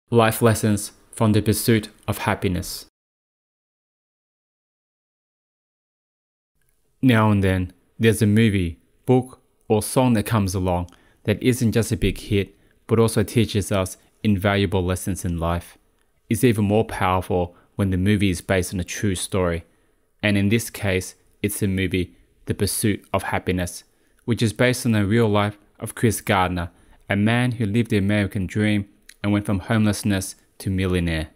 Life lessons from the pursuit of happiness. Now and then, there's a movie, book, or song that comes along that isn't just a big hit, but also teaches us invaluable lessons in life. It's even more powerful when the movie is based on a true story. And in this case, it's the movie The Pursuit of Happyness, which is based on the real life of Chris Gardner, a man who lived the American dream and went from homelessness to millionaire.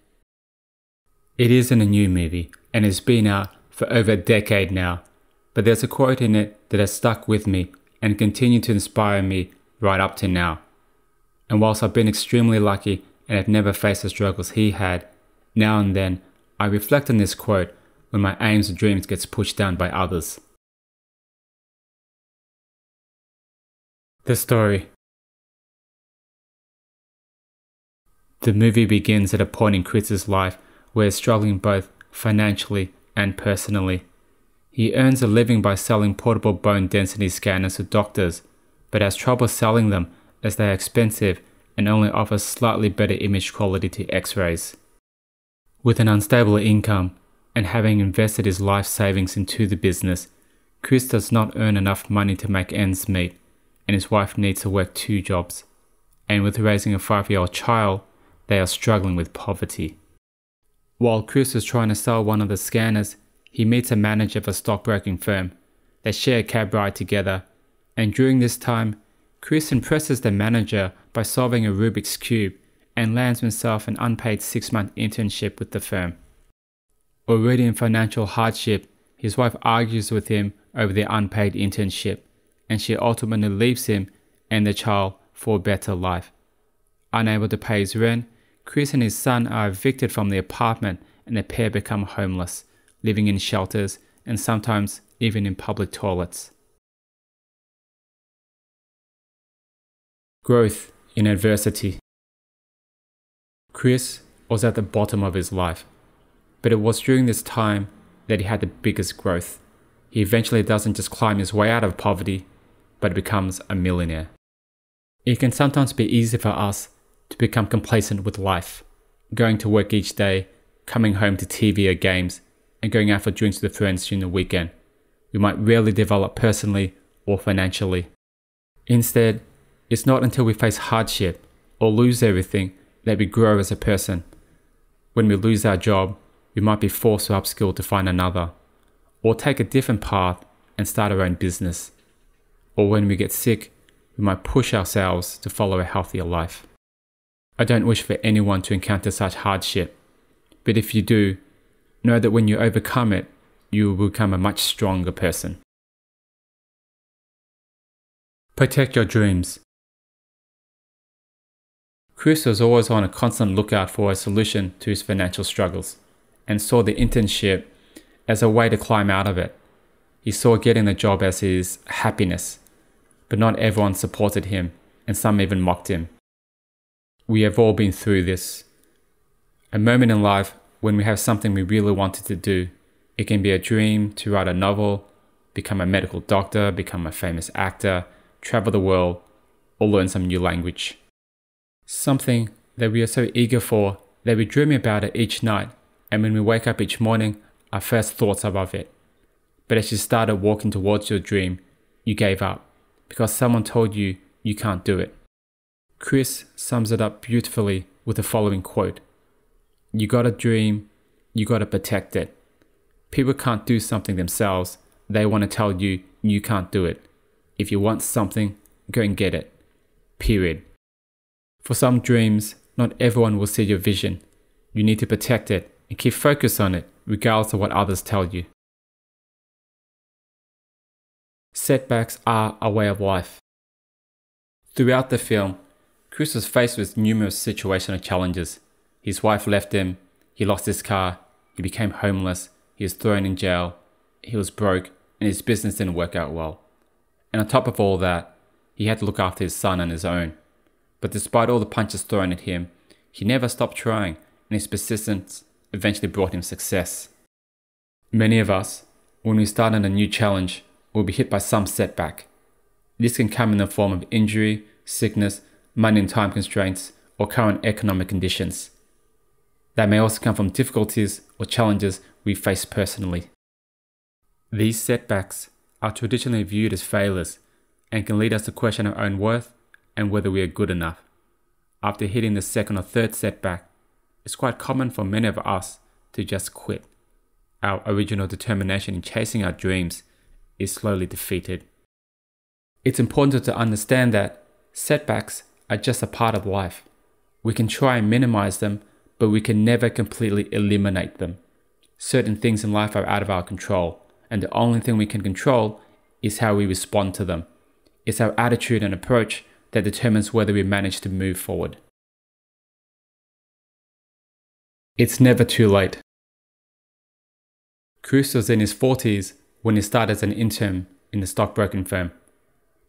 It isn't a new movie, and it's been out for over a decade now, but there's a quote in it that has stuck with me and continued to inspire me right up to now. And whilst I've been extremely lucky and have never faced the struggles he had, now and then I reflect on this quote when my aims and dreams gets pushed down by others. The story. The movie begins at a point in Chris's life where he's struggling both financially and personally. He earns a living by selling portable bone density scanners to doctors, but has trouble selling them as they are expensive and only offer slightly better image quality to X-rays. With an unstable income and having invested his life savings into the business, Chris does not earn enough money to make ends meet, and his wife needs to work 2 jobs. And with raising a 5-year-old child, they are struggling with poverty. While Chris is trying to sell one of the scanners, he meets a manager of a stockbroking firm. They share a cab ride together, and during this time, Chris impresses the manager by solving a Rubik's Cube and lands himself an unpaid 6-month internship with the firm. Already in financial hardship, his wife argues with him over the unpaid internship, and she ultimately leaves him and the child for a better life. Unable to pay his rent, Chris and his son are evicted from the apartment, and the pair become homeless, living in shelters and sometimes even in public toilets. Growth in adversity. Chris was at the bottom of his life, but it was during this time that he had the biggest growth. He eventually doesn't just climb his way out of poverty, but becomes a millionaire. It can sometimes be easy for us to become complacent with life, going to work each day, coming home to TV or games, and going out for drinks with friends during the weekend. We might rarely develop personally or financially. Instead, it's not until we face hardship or lose everything that we grow as a person. When we lose our job, we might be forced to upskill to find another, or take a different path and start our own business. Or when we get sick, we might push ourselves to follow a healthier life. I don't wish for anyone to encounter such hardship, but if you do, know that when you overcome it, you will become a much stronger person. Protect your dreams. Chris was always on a constant lookout for a solution to his financial struggles, and saw the internship as a way to climb out of it. He saw getting the job as his happiness, but not everyone supported him, and some even mocked him. We have all been through this. A moment in life when we have something we really wanted to do. It can be a dream to write a novel, become a medical doctor, become a famous actor, travel the world, or learn some new language. Something that we are so eager for that we dream about it each night, and when we wake up each morning, our first thoughts are of it. But as you started walking towards your dream, you gave up because someone told you you can't do it. Chris sums it up beautifully with the following quote: "You got a dream, you got to protect it. People can't do something themselves. They want to tell you you can't do it. If you want something, go and get it. Period." For some dreams, not everyone will see your vision. You need to protect it and keep focus on it, regardless of what others tell you. Setbacks are a way of life. Throughout the film, Chris was faced with numerous situational challenges. His wife left him, he lost his car, he became homeless, he was thrown in jail, he was broke, and his business didn't work out well. And on top of all that, he had to look after his son on his own. But despite all the punches thrown at him, he never stopped trying, and his persistence eventually brought him success. Many of us, when we start on a new challenge, will be hit by some setback. This can come in the form of injury, sickness, money and time constraints, or current economic conditions. They may also come from difficulties or challenges we face personally. These setbacks are traditionally viewed as failures and can lead us to question our own worth and whether we are good enough. After hitting the second or third setback, it's quite common for many of us to just quit. Our original determination in chasing our dreams is slowly defeated. It's important to understand that setbacks are just a part of life. We can try and minimize them, but we can never completely eliminate them. Certain things in life are out of our control, and the only thing we can control is how we respond to them. It's our attitude and approach that determines whether we manage to move forward. It's never too late. Chris was in his 40s when he started as an intern in a stockbroking firm.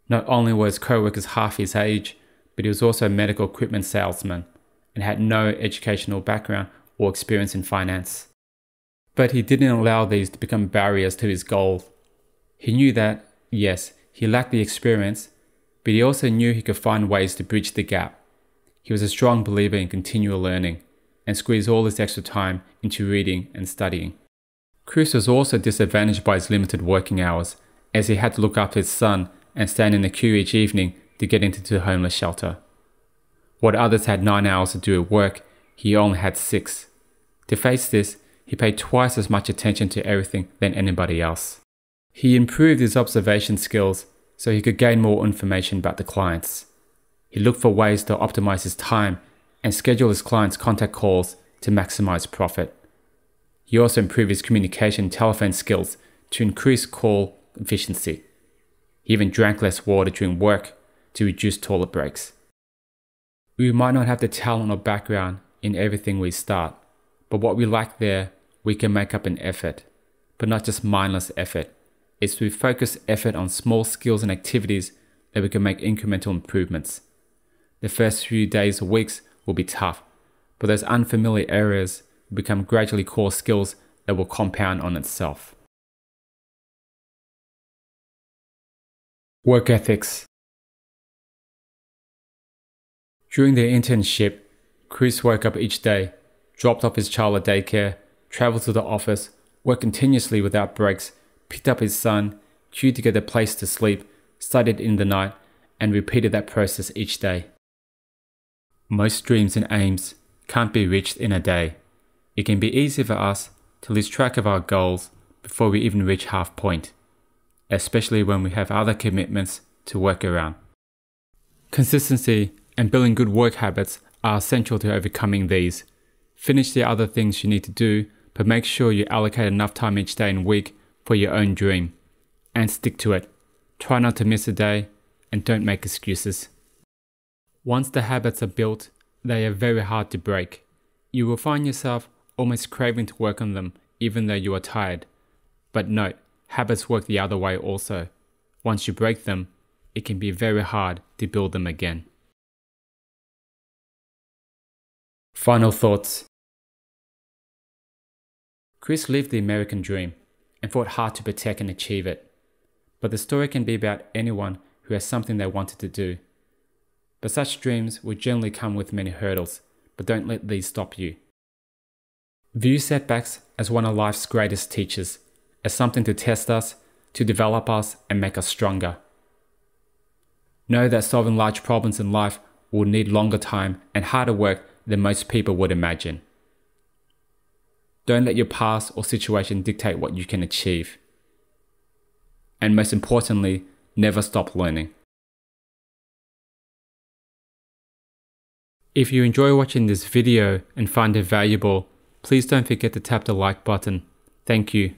Not only were his co-workers half his age, but he was also a medical equipment salesman and had no educational background or experience in finance. But he didn't allow these to become barriers to his goal. He knew that, yes, he lacked the experience, but he also knew he could find ways to bridge the gap. He was a strong believer in continual learning and squeezed all his extra time into reading and studying. Chris was also disadvantaged by his limited working hours, as he had to look after his son and stand in the queue each evening to get into the homeless shelter. What others had 9 hours to do at work, he only had 6. To face this, he paid twice as much attention to everything than anybody else. He improved his observation skills so he could gain more information about the clients. He looked for ways to optimize his time and schedule his clients' contact calls to maximize profit. He also improved his communication and telephone skills to increase call efficiency. He even drank less water during work to reduce toilet breaks. We might not have the talent or background in everything we start, but what we lack there, we can make up in effort. But not just mindless effort. It's through focused effort on small skills and activities that we can make incremental improvements. The first few days or weeks will be tough, but those unfamiliar areas will become gradually core skills that will compound on itself. Work ethics. During their internship, Chris woke up each day, dropped off his child at daycare, traveled to the office, worked continuously without breaks, picked up his son, queued to get a place to sleep, studied in the night, and repeated that process each day. Most dreams and aims can't be reached in a day. It can be easy for us to lose track of our goals before we even reach half point, especially when we have other commitments to work around. Consistency and building good work habits are essential to overcoming these. Finish the other things you need to do, but make sure you allocate enough time each day and week for your own dream. And stick to it. Try not to miss a day, and don't make excuses. Once the habits are built, they are very hard to break. You will find yourself almost craving to work on them even though you are tired. But note, habits work the other way also. Once you break them, it can be very hard to build them again. Final thoughts. Chris lived the American dream and fought hard to protect and achieve it. But the story can be about anyone who has something they wanted to do. But such dreams will generally come with many hurdles, but don't let these stop you. View setbacks as one of life's greatest teachers, as something to test us, to develop us and make us stronger. Know that solving large problems in life will need longer time and harder work than most people would imagine. Don't let your past or situation dictate what you can achieve. And most importantly, never stop learning. If you enjoy watching this video and find it valuable, please don't forget to tap the like button. Thank you.